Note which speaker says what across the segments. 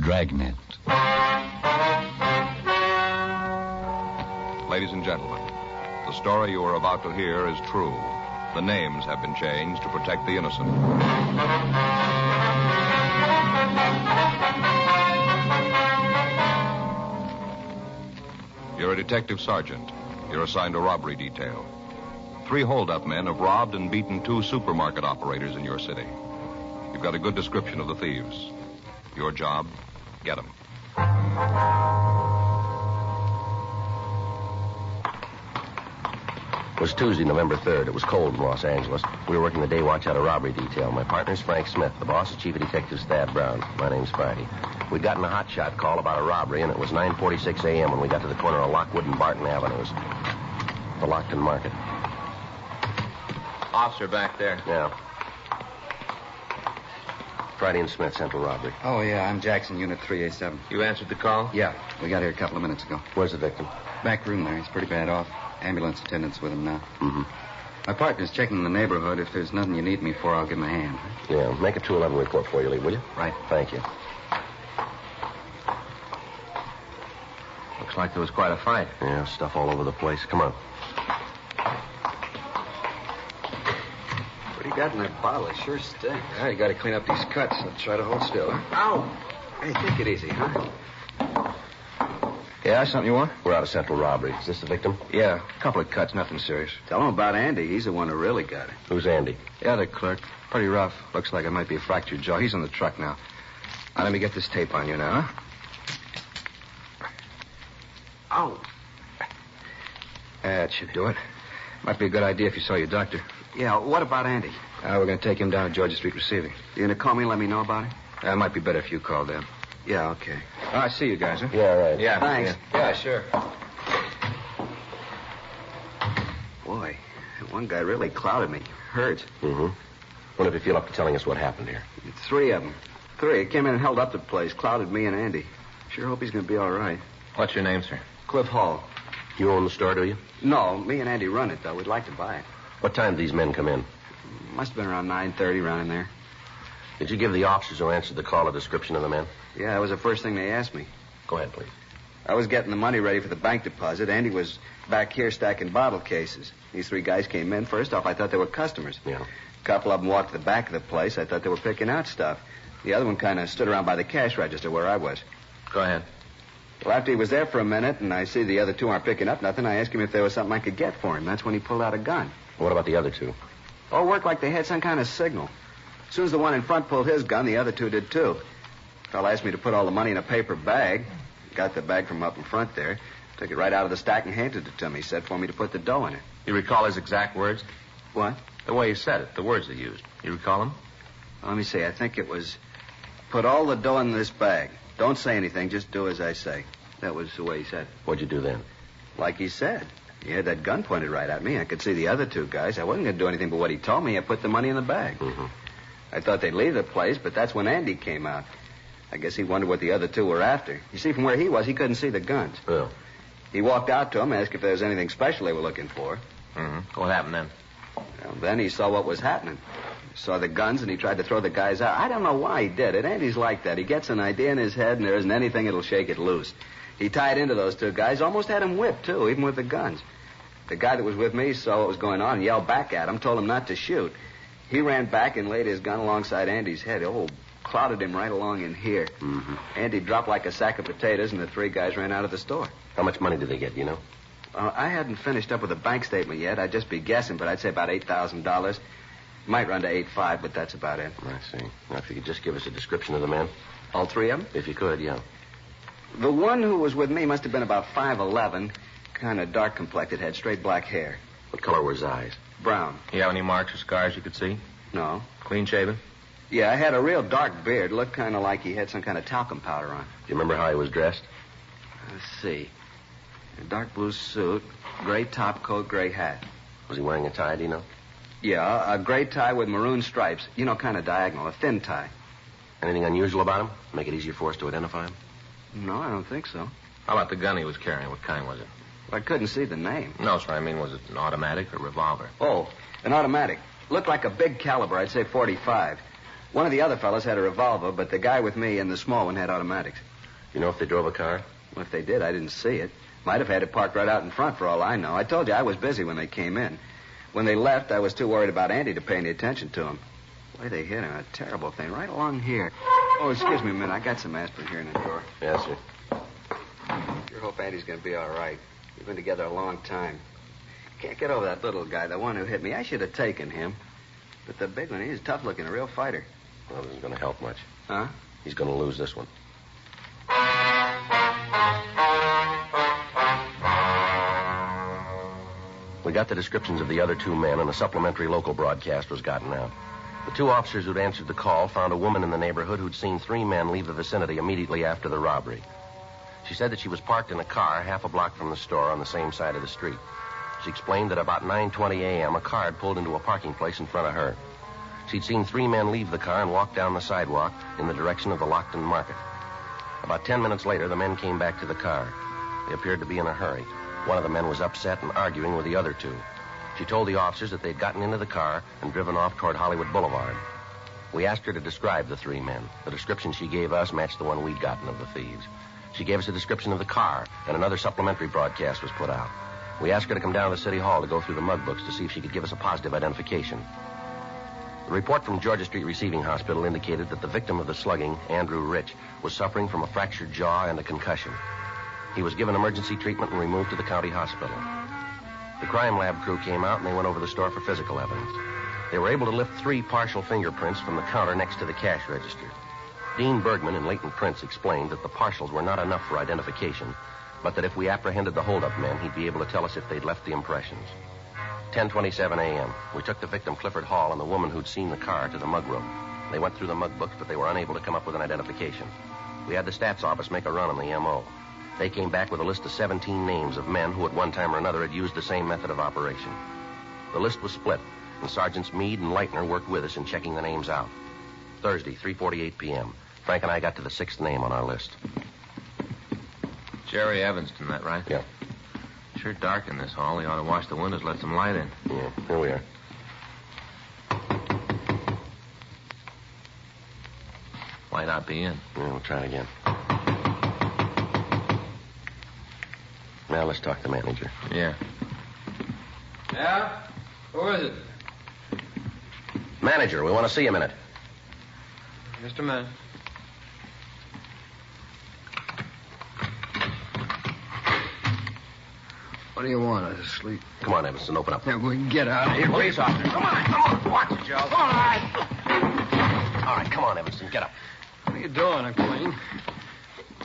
Speaker 1: Dragnet.
Speaker 2: Ladies and gentlemen, the story you are about to hear is true. The names have been changed to protect the innocent. You're a detective sergeant. You're assigned a robbery detail. 3 hold-up men have robbed and beaten 2 supermarket operators in your city. You've got a good description of the thieves. Your job, get them.
Speaker 3: It was Tuesday, November 3rd. It was cold in Los Angeles. We were working the day watch out of robbery detail. My partner's Frank Smith. The boss is Chief of Detectives Thad Brown. My name's Friday. We'd gotten a hotshot call about a robbery, and it was 9:46 a.m. when we got to the corner of Lockwood and Barton Avenues. The Lockton Market.
Speaker 4: Officer back there.
Speaker 3: Yeah. Friday and Smith, Central Robbery.
Speaker 5: Oh, yeah, I'm Jackson, Unit 3A7.
Speaker 4: You answered the call?
Speaker 5: Yeah, we got here a couple of minutes ago.
Speaker 3: Where's the victim?
Speaker 5: Back room there. He's pretty bad off. Ambulance attendant's with him now.
Speaker 3: Mm-hmm.
Speaker 5: My partner's checking the neighborhood. If there's nothing you need me for, I'll give him a hand.
Speaker 3: Yeah, make a 211 report for you, Lee, will you?
Speaker 5: Right.
Speaker 3: Thank you.
Speaker 4: Looks like there was quite a fight.
Speaker 3: Yeah, stuff all over the place. Come on.
Speaker 5: What do you got in that bottle? It sure stinks. Yeah, you got to clean up these cuts. So try to hold still, huh?
Speaker 4: Ow!
Speaker 5: Hey, take it easy, huh? Yeah, something you want?
Speaker 3: We're out of Central Robbery. Is this the victim?
Speaker 5: Yeah, a couple of cuts, nothing serious. Tell him about Andy. He's the one who really got it.
Speaker 3: Who's Andy?
Speaker 5: Yeah, the clerk. Pretty rough. Looks like it might be a fractured jaw. He's on the truck now. Now, let me get this tape on you now, huh? Ow. That should do it. Might be a good idea if you saw your doctor. Yeah, what about Andy? We're going to take him down to Georgia Street Receiving. You going to call me and let me know about him? It might be better if you called them. Yeah, okay. I see you guys, huh?
Speaker 3: Yeah, right.
Speaker 4: Yeah.
Speaker 5: Thanks.
Speaker 4: Yeah, sure.
Speaker 5: Boy, that one guy really clouded me. Hurts.
Speaker 3: Mm-hmm. Wonder if you feel up to telling us what happened here.
Speaker 5: 3 of them. 3. Came in and held up the place. Clouded me and Andy. Sure hope he's going to be all right.
Speaker 4: What's your name, sir?
Speaker 5: Cliff Hall.
Speaker 3: You own the store, do you?
Speaker 5: No, me and Andy run it, though. We'd like to buy it.
Speaker 3: What time did these men come in?
Speaker 5: Must have been around 9:30, around in there.
Speaker 3: Did you give the officers who answered the call a description of the men?
Speaker 5: Yeah, that was the first thing they asked me.
Speaker 3: Go ahead, please.
Speaker 5: I was getting the money ready for the bank deposit. Andy was back here stacking bottle cases. These 3 guys came in. First off, I thought they were customers.
Speaker 3: Yeah.
Speaker 5: A couple of them walked to the back of the place. I thought they were picking out stuff. The other one kind of stood around by the cash register where I was.
Speaker 4: Go ahead.
Speaker 5: Well, after he was there for a minute and I see the other 2 aren't picking up nothing, I asked him if there was something I could get for him. That's when he pulled out a gun.
Speaker 3: What about the other 2?
Speaker 5: Oh, it worked like they had some kind of signal. As soon as the one in front pulled his gun, the other 2 did too. The fellow asked me to put all the money in a paper bag. Got the bag from up in front there. Took it right out of the stack and handed it to me. Said for me to put the dough in it.
Speaker 4: You recall his exact words?
Speaker 5: What?
Speaker 4: The way he said it, the words he used. You recall them?
Speaker 5: Let me see. I think it was, put all the dough in this bag. Don't say anything. Just do as I say. That was the way he said it.
Speaker 3: What'd you do then?
Speaker 5: Like he said. He had that gun pointed right at me. I could see the other 2 guys. I wasn't going to do anything but what he told me. I put the money in the bag.
Speaker 3: Mm-hmm.
Speaker 5: I thought they'd leave the place, but that's when Andy came out. I guess he wondered what the other 2 were after. You see, from where he was, he couldn't see the guns.
Speaker 3: Oh.
Speaker 5: He walked out to them, asked if there was anything special they were looking for.
Speaker 4: Mm-hmm. What happened then?
Speaker 5: Well, then he saw what was happening. Saw the guns, and he tried to throw the guys out. I don't know why he did it. Andy's like that. He gets an idea in his head, and there isn't anything that'll shake it loose. He tied into those 2 guys, almost had them whipped, too, even with the guns. The guy that was with me saw what was going on and yelled back at him, told him not to shoot. He ran back and laid his gun alongside Andy's head. Oh, clouded him right along in here.
Speaker 3: Mm-hmm.
Speaker 5: Andy dropped like a sack of potatoes, and the 3 guys ran out of the store.
Speaker 3: How much money did they get, you know?
Speaker 5: I hadn't finished up with a bank statement yet. I'd just be guessing, but I'd say about $8,000. Might run to 8.5, but that's about it.
Speaker 3: I see. Now, if you could just give us a description of the men.
Speaker 5: All 3 of them?
Speaker 3: If you could, yeah.
Speaker 5: The one who was with me must have been about 5'11", kind of dark-complected, had straight black hair.
Speaker 3: What color were his eyes?
Speaker 5: Brown.
Speaker 4: You have any marks or scars you could see?
Speaker 5: No.
Speaker 4: Clean shaven?
Speaker 5: Yeah, I had a real dark beard. Looked kind of like he had some kind of talcum powder on.
Speaker 3: Do you remember how he was dressed?
Speaker 5: Let's see. A dark blue suit, gray top coat, gray hat.
Speaker 3: Was he wearing a tie, do you know?
Speaker 5: Yeah, a gray tie with maroon stripes. You know, kind of diagonal, a thin tie.
Speaker 3: Anything unusual about him? Make it easier for us to identify him?
Speaker 5: No, I don't think so.
Speaker 4: How about the gun he was carrying? What kind was it?
Speaker 5: I couldn't see the name.
Speaker 4: No, sir. I mean, was it an automatic or revolver?
Speaker 5: Oh, an automatic. Looked like a big caliber. I'd say .45. One of the other fellas had a revolver, but the guy with me and the small one had automatics.
Speaker 3: You know if they drove a car?
Speaker 5: Well, if they did, I didn't see it. Might have had it parked right out in front for all I know. I told you I was busy when they came in. When they left, I was too worried about Andy to pay any attention to him. The way they hit him, a terrible thing, right along here. Oh, excuse me a minute. I got some aspirin here in the drawer.
Speaker 3: Yes, sir.
Speaker 5: Sure hope Andy's going to be all right. We've been together a long time. Can't get over that little guy, the one who hit me. I should have taken him. But the big one, he's tough looking, a real fighter.
Speaker 3: Well, this isn't going to help much.
Speaker 5: Huh?
Speaker 3: He's going to lose this one. We got the descriptions of the other two men, and a supplementary local broadcast was gotten out. The two officers who'd answered the call found a woman in the neighborhood who'd seen 3 men leave the vicinity immediately after the robbery. She said that she was parked in a car half a block from the store on the same side of the street. She explained that about 9:20 a.m., a car had pulled into a parking place in front of her. She'd seen 3 men leave the car and walk down the sidewalk in the direction of the Lockton Market. About 10 minutes later, the men came back to the car. They appeared to be in a hurry. One of the men was upset and arguing with the other 2. She told the officers that they'd gotten into the car and driven off toward Hollywood Boulevard. We asked her to describe the 3 men. The description she gave us matched the one we'd gotten of the thieves. She gave us a description of the car, and another supplementary broadcast was put out. We asked her to come down to the City Hall to go through the mug books to see if she could give us a positive identification. The report from Georgia Street Receiving Hospital indicated that the victim of the slugging, Andrew Rich, was suffering from a fractured jaw and a concussion. He was given emergency treatment and removed to the county hospital. The crime lab crew came out and they went over the store for physical evidence. They were able to lift 3 partial fingerprints from the counter next to the cash register. Dean Bergman and Leighton Prince explained that the partials were not enough for identification, but that if we apprehended the hold-up men, he'd be able to tell us if they'd left the impressions. 10:27 a.m. We took the victim, Clifford Hall, and the woman who'd seen the car to the mug room. They went through the mug books, but they were unable to come up with an identification. We had the stats office make a run on the M.O. They came back with a list of 17 names of men who at one time or another had used the same method of operation. The list was split, and Sergeants Meade and Leitner worked with us in checking the names out. Thursday, 3:48 p.m. Frank and I got to the 6th name on our list.
Speaker 4: Jerry Evanston, that right?
Speaker 3: Yeah.
Speaker 4: Sure dark in this hall. He ought to wash the windows, let some light in.
Speaker 3: Yeah, here we are.
Speaker 4: Might not be in.
Speaker 3: Yeah, we'll try it again. Now let's talk to the manager.
Speaker 4: Yeah.
Speaker 1: Yeah? Who is it?
Speaker 3: Manager, we want to see you a minute.
Speaker 1: Just a minute. What do you want? I was asleep.
Speaker 3: Come on, Evanston, open up.
Speaker 1: Yeah, we can get out of here.
Speaker 3: Police officer. Come on. Watch it, Joe.
Speaker 1: All right.
Speaker 3: All right, come on, Evanston, get up.
Speaker 1: What are you doing? I'm clean.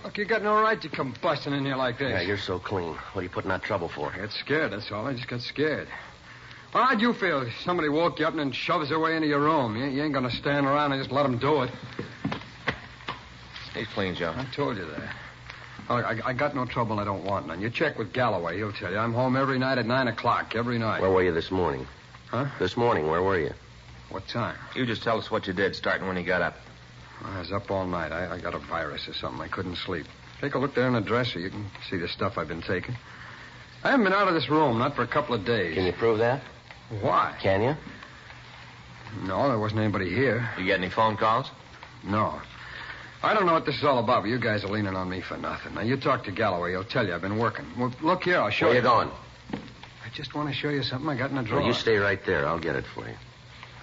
Speaker 1: Look, you got no right to come busting in here like this.
Speaker 3: Yeah, you're so clean. What are you putting that trouble for?
Speaker 1: I got scared, that's all. I just got scared. Well, how'd you feel if somebody woke you up and then shoves their way into your room? You ain't going to stand around and just let them do it.
Speaker 4: He's clean, Joe.
Speaker 1: I told you that. Look, I got no trouble and I don't want none. You check with Galloway, he'll tell you. I'm home every night at 9 o'clock, every night.
Speaker 3: Where were you this morning?
Speaker 1: Huh?
Speaker 3: This morning, where were you?
Speaker 1: What time?
Speaker 4: You just tell us what you did, starting when you got up.
Speaker 1: I was up all night. I got a virus or something. I couldn't sleep. Take a look there in the dresser. You can see the stuff I've been taking. I haven't been out of this room, not for a couple of days.
Speaker 3: Can you prove that?
Speaker 1: Why?
Speaker 3: Can you?
Speaker 1: No, there wasn't anybody here.
Speaker 4: You get any phone calls?
Speaker 1: No. I don't know what this is all about, but you guys are leaning on me for nothing. Now, you talk to Galloway. He'll tell you I've been working. Well, look here, I'll show
Speaker 3: Where
Speaker 1: you.
Speaker 3: you going?
Speaker 1: I just want to show you something I got in the drawer.
Speaker 3: Well, you stay right there. I'll get it for you.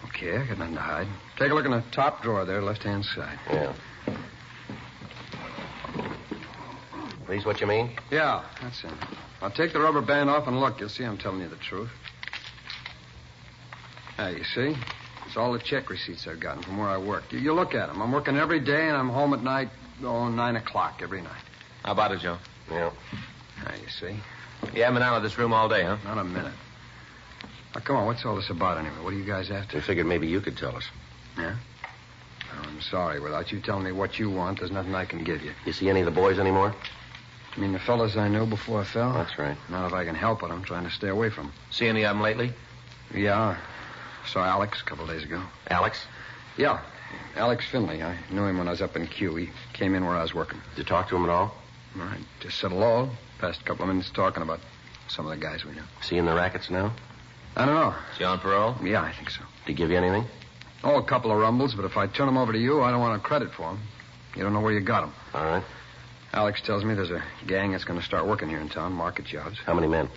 Speaker 1: Okay, I got nothing to hide. Take a look in the top drawer there, left-hand side.
Speaker 3: Yeah. These what you mean?
Speaker 1: Yeah, that's it. I'll take the rubber band off and look. You'll see I'm telling you the truth. There, you see? It's all the check receipts I've gotten from where I work. You look at them. I'm working every day, and I'm home at night, 9 o'clock every night.
Speaker 4: How about it, Joe?
Speaker 3: Yeah.
Speaker 1: There, you see?
Speaker 4: You haven't been out of this room all day, huh?
Speaker 1: Not a minute. Now, come on, what's all this about anyway? What are you guys after?
Speaker 3: We figured maybe you could tell us.
Speaker 1: Yeah? Oh, I'm sorry. Without you telling me what you want, there's nothing I can give you.
Speaker 3: You see any of the boys anymore?
Speaker 1: You mean the fellas I knew before I fell?
Speaker 3: That's right.
Speaker 1: Not if I can help it. I'm trying to stay away from them.
Speaker 4: See any of them lately?
Speaker 1: Yeah. Saw Alex a couple of days ago.
Speaker 3: Alex?
Speaker 1: Yeah. Alex Finley. I knew him when I was up in Q. He came in where I was working.
Speaker 3: Did you talk to him at all?
Speaker 1: All right. Just said hello. Passed a couple of minutes talking about some of the guys we knew.
Speaker 3: See in the rackets now?
Speaker 1: I don't know.
Speaker 4: Is he on parole?
Speaker 1: Yeah, I think so.
Speaker 3: Did he give you anything?
Speaker 1: Oh, a couple of rumbles, but if I turn them over to you, I don't want credit for them. You don't know where you got them.
Speaker 3: All right.
Speaker 1: Alex tells me there's a gang that's going to start working here in town, market jobs.
Speaker 3: How many men?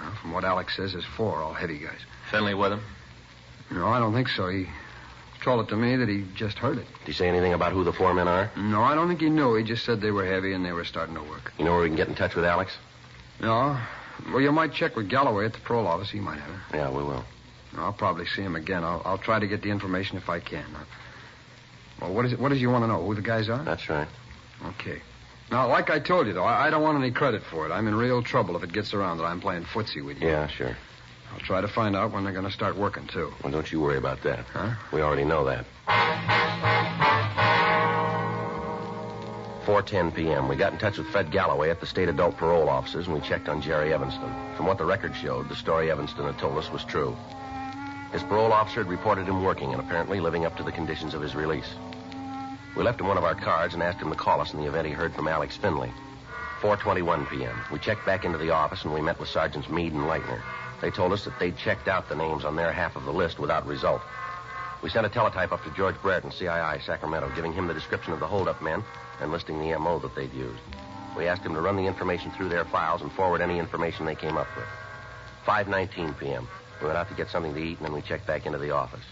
Speaker 1: Well, from what Alex says, there's 4, all heavy guys.
Speaker 4: Finley with him?
Speaker 1: No, I don't think so. He told it to me that he just heard it.
Speaker 3: Did he say anything about who the 4 men are?
Speaker 1: No, I don't think he knew. He just said they were heavy and they were starting to work.
Speaker 3: You know where we can get in touch with Alex?
Speaker 1: No. Well, you might check with Galloway at the parole office. He might have it.
Speaker 3: Yeah, we will.
Speaker 1: I'll probably see him again. I'll try to get the information if I can. Well, what is it you want to know? Who the guys are?
Speaker 3: That's right.
Speaker 1: Okay. Now, like I told you, though, I don't want any credit for it. I'm in real trouble if it gets around that I'm playing footsie with you.
Speaker 3: Yeah, sure.
Speaker 1: I'll try to find out when they're going to start working, too.
Speaker 3: Well, don't you worry about that.
Speaker 1: Huh?
Speaker 3: We already know that. 4:10 p.m. We got in touch with Fred Galloway at the state adult parole offices, and we checked on Jerry Evanston. From what the record showed, the story Evanston had told us was true. His parole officer had reported him working and apparently living up to the conditions of his release. We left him one of our cards and asked him to call us in the event he heard from Alex Finley. 4:21 p.m. We checked back into the office, and we met with Sergeants Meade and Leitner. They told us that they'd checked out the names on their half of the list without result. We sent a teletype up to George Brereton, CII, Sacramento, giving him the description of the holdup men and listing the M.O. that they'd used. We asked him to run the information through their files and forward any information they came up with. 5:19 p.m. We went out to get something to eat, and then we checked back into the office.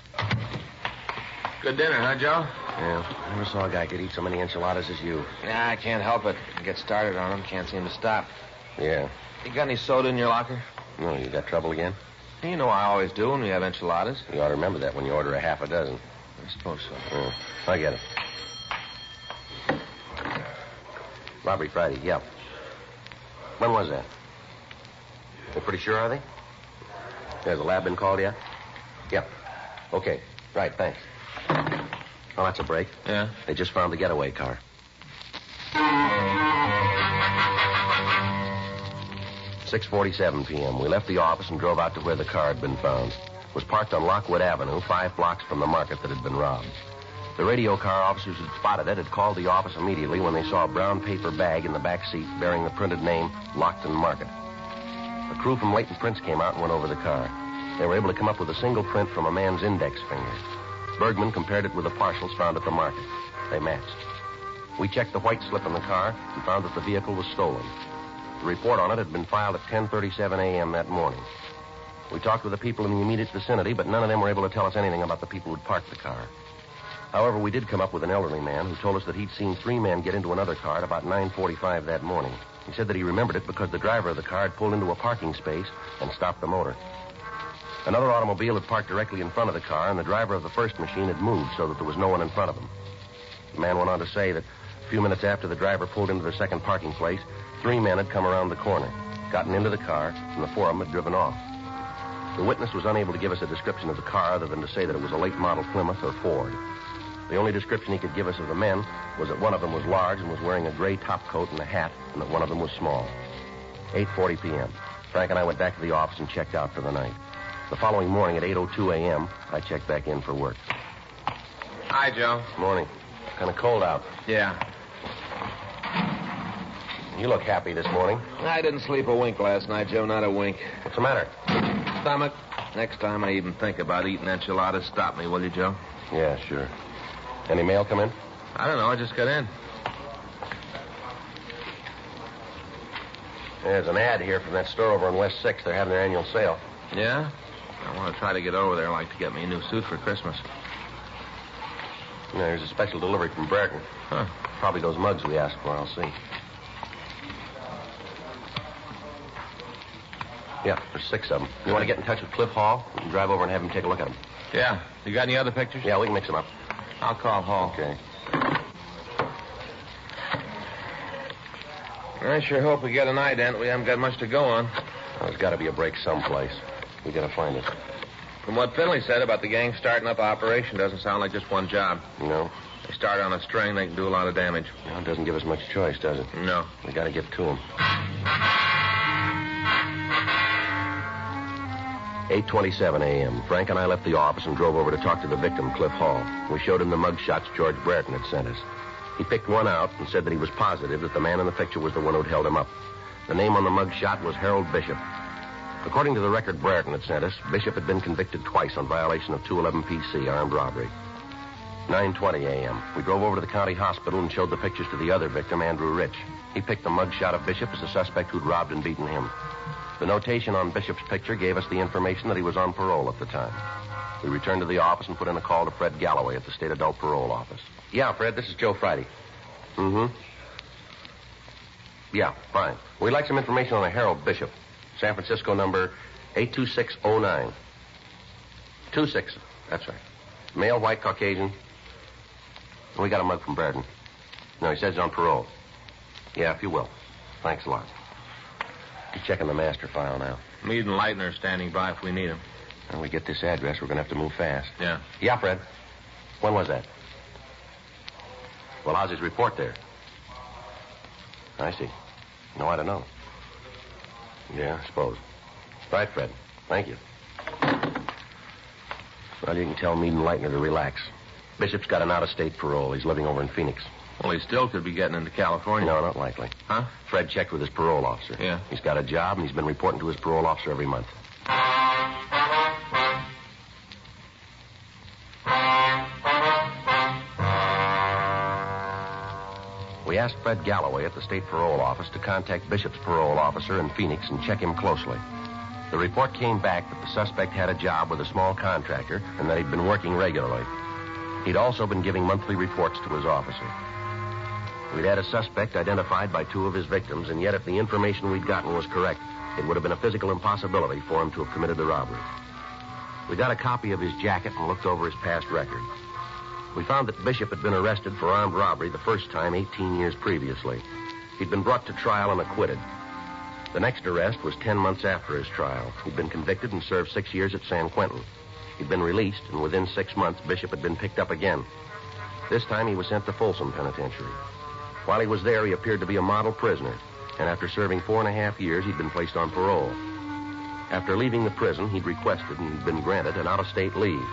Speaker 4: Good dinner, huh, Joe?
Speaker 3: Yeah, never saw a guy could eat so many enchiladas as you.
Speaker 4: Yeah, I can't help it. Get started on them. Can't seem to stop.
Speaker 3: Yeah.
Speaker 4: You got any soda in your locker?
Speaker 3: No, you got trouble again?
Speaker 4: You know I always do when we have enchiladas.
Speaker 3: You ought to remember that when you order a half a dozen.
Speaker 4: I suppose so.
Speaker 3: Yeah, I get it. Robbery Friday, yeah. When was that? They're pretty sure, are they? Has the lab been called yet? Yep. Okay. Right, thanks. Oh, that's a break.
Speaker 4: Yeah?
Speaker 3: They just found the getaway car. 6:47 p.m. We left the office and drove out to where the car had been found. It was parked on Lockwood Avenue, 5 blocks from the market that had been robbed. The radio car officers who had spotted it had called the office immediately when they saw a brown paper bag in the back seat bearing the printed name Lockton Market. A crew from Leighton Prince came out and went over the car. They were able to come up with a single print from a man's index finger. Bergman compared it with the partials found at the market. They matched. We checked the white slip in the car and found that the vehicle was stolen. The report on it had been filed at 10:37 a.m. that morning. We talked with the people in the immediate vicinity, but none of them were able to tell us anything about the people who'd parked the car. However, we did come up with an elderly man who told us that he'd seen 3 men get into another car at about 9:45 that morning. He said that he remembered it because the driver of the car had pulled into a parking space and stopped the motor. Another automobile had parked directly in front of the car, and the driver of the first machine had moved so that there was no one in front of him. The man went on to say that a few minutes after the driver pulled into the second parking place, 3 men had come around the corner, gotten into the car, and the 4 of them had driven off. The witness was unable to give us a description of the car other than to say that it was a late model Plymouth or Ford. The only description he could give us of the men was that one of them was large and was wearing a gray top coat and a hat, and that one of them was small. 8:40 p.m. Frank and I went back to the office and checked out for the night. The following morning at 8:02 a.m., I checked back in for work.
Speaker 4: Hi, Joe.
Speaker 3: Morning. Kind of cold out.
Speaker 4: Yeah.
Speaker 3: You look happy this morning.
Speaker 4: I didn't sleep a wink last night, Joe. Not a wink.
Speaker 3: What's the matter?
Speaker 4: Stomach. Next time I even think about eating enchiladas, stop me, will you, Joe?
Speaker 3: Yeah, sure. Any mail come in?
Speaker 4: I don't know. I just got in.
Speaker 3: There's an ad here from that store over on West 6th. They're having their annual sale.
Speaker 4: Yeah? I want to try to get over there. I'd like to get me a new suit for Christmas.
Speaker 3: Yeah, there's a special delivery from Brereton.
Speaker 4: Huh.
Speaker 3: Probably those mugs we asked for. I'll see. Yeah, there's 6 of them. You want to get in touch with Cliff Hall? We can drive over and have him take a look at them.
Speaker 4: Yeah. You got any other pictures?
Speaker 3: Yeah, we can mix them up.
Speaker 4: I'll call Hall.
Speaker 3: Okay.
Speaker 4: I sure hope we get an ident. We haven't got much to go on.
Speaker 3: Well, there's got to be a break someplace. We got to find it.
Speaker 4: From what Finley said about the gang starting up an operation, doesn't sound like just one job.
Speaker 3: No.
Speaker 4: They start on a string, they can do a lot of damage.
Speaker 3: Well, it doesn't give us much choice, does it?
Speaker 4: No.
Speaker 3: We got to get to them. 8:27 a.m. Frank and I left the office and drove over to talk to the victim, Cliff Hall. We showed him the mug shots George Brereton had sent us. He picked one out and said that he was positive that the man in the picture was the one who'd held him up. The name on the mug shot was Harold Bishop. According to the record Brereton had sent us, Bishop had been convicted twice on violation of 211 PC, armed robbery. 9:20 a.m. We drove over to the county hospital and showed the pictures to the other victim, Andrew Rich. He picked the mugshot of Bishop as the suspect who'd robbed and beaten him. The notation on Bishop's picture gave us the information that he was on parole at the time. We returned to the office and put in a call to Fred Galloway at the State Adult Parole Office. Yeah, Fred, this is Joe Friday. Mm-hmm. Yeah, fine. We'd like some information on a Harold Bishop. San Francisco number 82609. 26, that's right. Male, white, Caucasian. We got a mug from Brereton. No, he says he's on parole. Yeah, if you will. Thanks a lot. He's checking the master file now.
Speaker 4: Meade and Leitner are standing by if we need them.
Speaker 3: When we get this address, we're going to have to move fast.
Speaker 4: Yeah.
Speaker 3: Yeah, Fred. When was that? Well, how's his report there? I see. No, I don't know. Yeah, I suppose. Right, Fred. Thank you. Well, you can tell Meade and Leitner to relax. Bishop's got an out-of-state parole. He's living over in Phoenix.
Speaker 4: Well, he still could be getting into California.
Speaker 3: No, not likely.
Speaker 4: Huh?
Speaker 3: Fred checked with his parole officer.
Speaker 4: Yeah.
Speaker 3: He's got a job, and he's been reporting to his parole officer every month. We asked Fred Galloway at the state parole office to contact Bishop's parole officer in Phoenix and check him closely. The report came back that the suspect had a job with a small contractor and that he'd been working regularly. He'd also been giving monthly reports to his officer. We'd had a suspect identified by two of his victims, and yet if the information we'd gotten was correct, it would have been a physical impossibility for him to have committed the robbery. We got a copy of his jacket and looked over his past record. We found that Bishop had been arrested for armed robbery the first time 18 years previously. He'd been brought to trial and acquitted. The next arrest was 10 months after his trial. He'd been convicted and served 6 years at San Quentin. He'd been released, and within 6 months, Bishop had been picked up again. This time, he was sent to Folsom Penitentiary. While he was there, he appeared to be a model prisoner, and after serving 4.5 years, he'd been placed on parole. After leaving the prison, he'd requested and he'd been granted an out-of-state leave.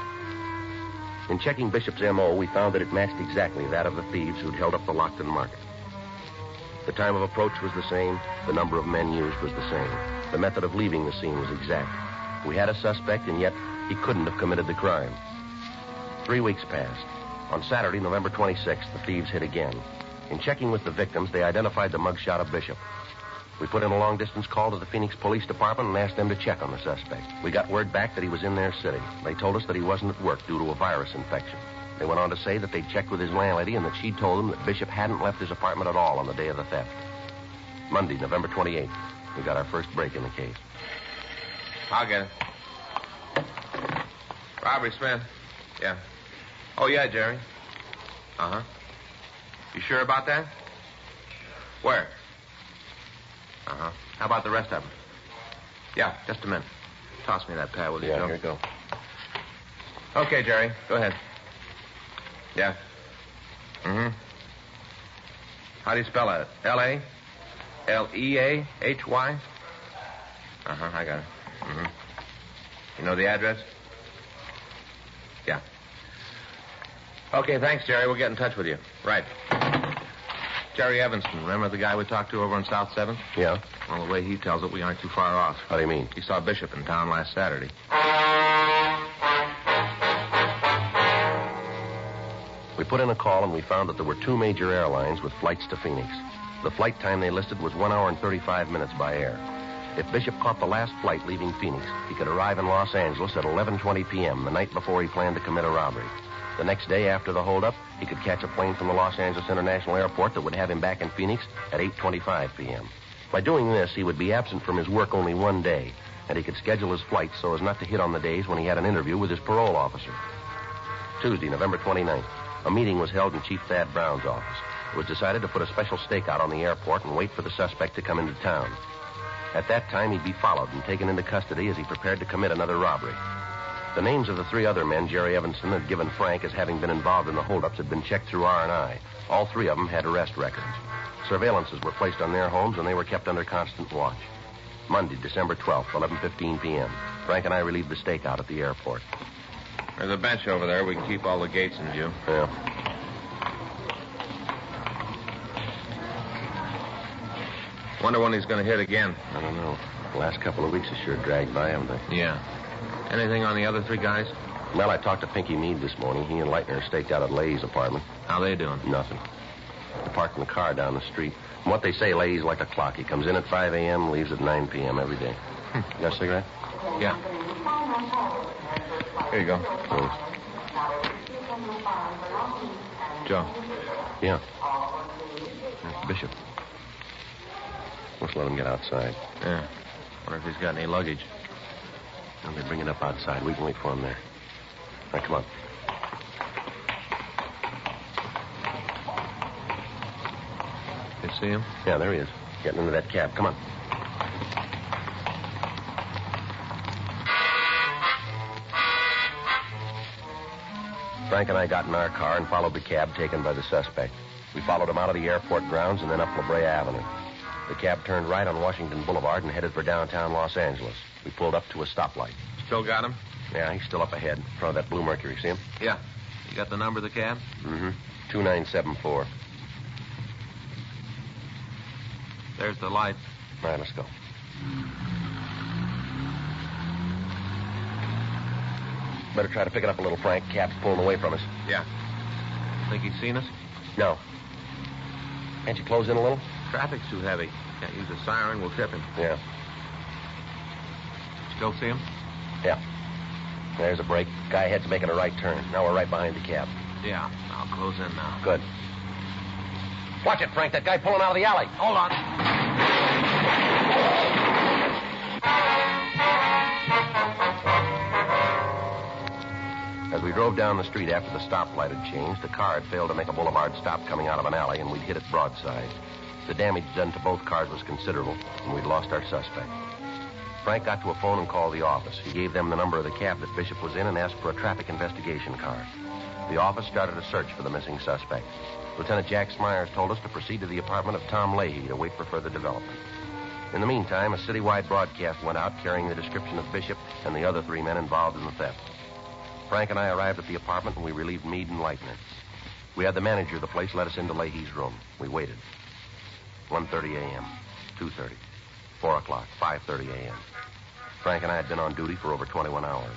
Speaker 3: In checking Bishop's M.O., we found that it matched exactly that of the thieves who'd held up the Lockton Market. The time of approach was the same. The number of men used was the same. The method of leaving the scene was exact. We had a suspect, and yet he couldn't have committed the crime. 3 weeks passed. On Saturday, November 26th, the thieves hit again. In checking with the victims, they identified the mugshot of Bishop. We put in a long-distance call to the Phoenix Police Department and asked them to check on the suspect. We got word back that he was in their city. They told us that he wasn't at work due to a virus infection. They went on to say that they'd checked with his landlady and that she'd told them that Bishop hadn't left his apartment at all on the day of the theft. Monday, November 28th, we got our first break in the case.
Speaker 4: I'll get it. Robbery, Smith. Yeah. Oh, yeah, Jerry. Uh-huh. You sure about that? Where? Uh-huh. How about the rest of them? Yeah, just a minute. Toss me that pad, will you,
Speaker 3: Yeah,
Speaker 4: Joe?
Speaker 3: here you go.
Speaker 4: Okay, Jerry. Go ahead. Yeah. Mm-hmm. How do you spell it? L-A? L-E-A-H-Y? Uh-huh, I got it. Mm-hmm. You know the address? Yeah. Okay, thanks, Jerry. We'll get in touch with you. Right. Jerry Evanston, remember the guy we talked to over on South 7th?
Speaker 3: Yeah?
Speaker 4: Well, the way he tells it, we aren't too far off.
Speaker 3: How do you mean?
Speaker 4: He saw Bishop in town last Saturday.
Speaker 3: We put in a call and we found that there were 2 major airlines with flights to Phoenix. The flight time they listed was 1 hour and 35 minutes by air. If Bishop caught the last flight leaving Phoenix, he could arrive in Los Angeles at 11:20 p.m., the night before he planned to commit a robbery. The next day after the holdup, he could catch a plane from the Los Angeles International Airport that would have him back in Phoenix at 8:25 p.m. By doing this, he would be absent from his work only 1 day, and he could schedule his flights so as not to hit on the days when he had an interview with his parole officer. Tuesday, November 29th, a meeting was held in Chief Thad Brown's office. It was decided to put a special stakeout on the airport and wait for the suspect to come into town. At that time, he'd be followed and taken into custody as he prepared to commit another robbery. The names of the 3 other men Jerry Evanston had given Frank as having been involved in the holdups had been checked through R&I. All 3 of them had arrest records. Surveillances were placed on their homes, and they were kept under constant watch. Monday, December 12th, 11:15 p.m. Frank and I relieved the stakeout at the airport.
Speaker 4: There's a bench over there. We can keep all the gates in view.
Speaker 3: Yeah.
Speaker 4: Wonder when he's going to hit again.
Speaker 3: I don't know. The last couple of weeks have sure dragged by, haven't they?
Speaker 4: Yeah. Anything on the other 3 guys?
Speaker 3: Well, I talked to Pinky Meade this morning. He and Leitner are staked out at Leahy's apartment.
Speaker 4: How they doing?
Speaker 3: Nothing. They're parking the car down the street. From what they say, Leahy's like a clock. He comes in at 5 a.m., leaves at 9 p.m. every day. You got a cigarette?
Speaker 4: Yeah. Here you go.
Speaker 3: Thanks.
Speaker 4: Joe.
Speaker 3: Yeah. That's Bishop. Let's let him get outside.
Speaker 4: Yeah. Wonder if he's got any luggage.
Speaker 3: Well, they bring it up outside. We can wait for him there. All right, come on.
Speaker 4: You see him?
Speaker 3: Yeah, there he is. Getting into that cab. Come on. Frank and I got in our car and followed the cab taken by the suspect. We followed him out of the airport grounds and then up La Brea Avenue. The cab turned right on Washington Boulevard and headed for downtown Los Angeles. We pulled up to a stoplight.
Speaker 4: Still got him?
Speaker 3: Yeah, he's still up ahead, in front of that blue Mercury. See him?
Speaker 4: Yeah. You got the number of the cab?
Speaker 3: Mm-hmm. 2974.
Speaker 4: There's the light.
Speaker 3: All right, let's go. Better try to pick it up a little, Frank. Cab's pulling away from us.
Speaker 4: Yeah. Think he's seen us?
Speaker 3: No. Can't you close in a little?
Speaker 4: Traffic's too heavy. Can't use a siren. We'll trip him.
Speaker 3: Yeah.
Speaker 4: Still see him?
Speaker 3: Yeah. There's a break. Guy ahead's making a right turn. Now we're right behind the cab.
Speaker 4: Yeah. I'll close in now.
Speaker 3: Good. Watch it, Frank. That guy pulling out of the alley.
Speaker 4: Hold on.
Speaker 3: As we drove down the street after the stoplight had changed, the car had failed to make a boulevard stop coming out of an alley, and we'd hit it broadside. The damage done to both cars was considerable, and we'd lost our suspect. Frank got to a phone and called the office. He gave them the number of the cab that Bishop was in and asked for a traffic investigation car. The office started a search for the missing suspect. Lieutenant Jack Smyers told us to proceed to the apartment of Tom Leahy to wait for further development. In the meantime, a citywide broadcast went out carrying the description of Bishop and the other 3 men involved in the theft. Frank and I arrived at the apartment, and we relieved Meade and Leitner. We had the manager of the place let us into Leahy's room. We waited. 1:30 a.m., 2:30, 4 o'clock, 5:30 a.m. Frank and I had been on duty for over 21 hours.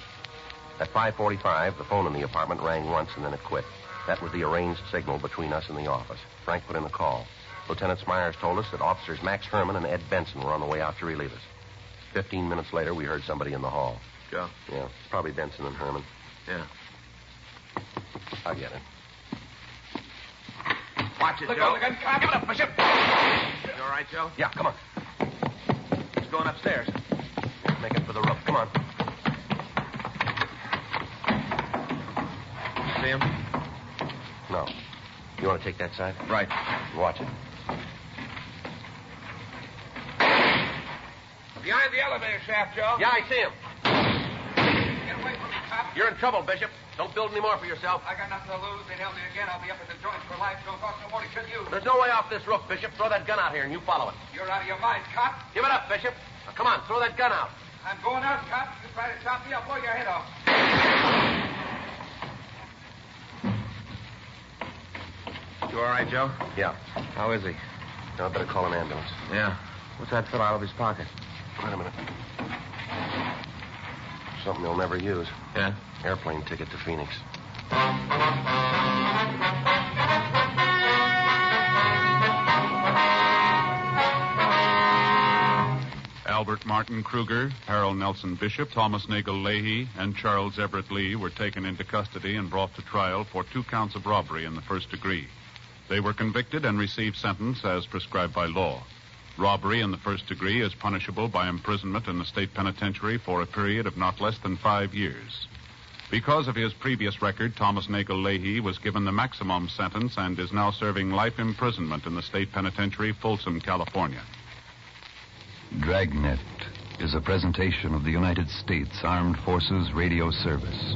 Speaker 3: At 5:45, the phone in the apartment rang once, and then it quit. That was the arranged signal between us and the office. Frank put in the call. Lieutenant Smyers told us that officers Max Herman and Ed Benson were on the way out to relieve us. 15 minutes later, we heard somebody in the hall.
Speaker 4: Joe?
Speaker 3: Yeah, probably Benson and Herman.
Speaker 4: Yeah.
Speaker 3: I'll get it.
Speaker 4: Watch it,
Speaker 5: Look
Speaker 4: Joe.
Speaker 5: over the gun. Come on, give it up, Bishop.
Speaker 4: You all right, Joe?
Speaker 3: Yeah, come on.
Speaker 4: He's going upstairs.
Speaker 3: Make it for the roof. Come on.
Speaker 4: See him?
Speaker 3: No. You want to take that side?
Speaker 4: Right.
Speaker 3: Watch it.
Speaker 4: Behind the elevator shaft, Joe.
Speaker 3: Yeah, I see him.
Speaker 5: Get away from me, cop.
Speaker 3: You're in trouble, Bishop. Don't build any more for yourself.
Speaker 5: I got nothing to lose. They nail me again. I'll be up at the joint for life. Don't cost no more to kill you.
Speaker 3: There's no way off this roof, Bishop. Throw that gun out here and you follow it.
Speaker 5: You're out of your mind, cop.
Speaker 3: Give it up, Bishop. Now, come on, throw that gun out.
Speaker 5: I'm going out, cop. You try to stop me, I'll blow your head off.
Speaker 4: You all right, Joe?
Speaker 3: Yeah.
Speaker 4: How is he?
Speaker 3: Now, I better call an ambulance.
Speaker 4: Yeah. What's that fill out of his pocket?
Speaker 3: Wait a minute. Something he'll never use.
Speaker 4: Yeah?
Speaker 3: Airplane ticket to Phoenix.
Speaker 6: Albert Martin Kruger, Harold Nelson Bishop, Thomas Nagel Leahy, and Charles Everett Lee were taken into custody and brought to trial for 2 counts of robbery in the first degree. They were convicted and received sentence as prescribed by law. Robbery in the first degree is punishable by imprisonment in the state penitentiary for a period of not less than 5 years. Because of his previous record, Thomas Nagel Leahy was given the maximum sentence and is now serving life imprisonment in the state penitentiary, Folsom, California.
Speaker 7: Dragnet is a presentation of the United States Armed Forces Radio Service.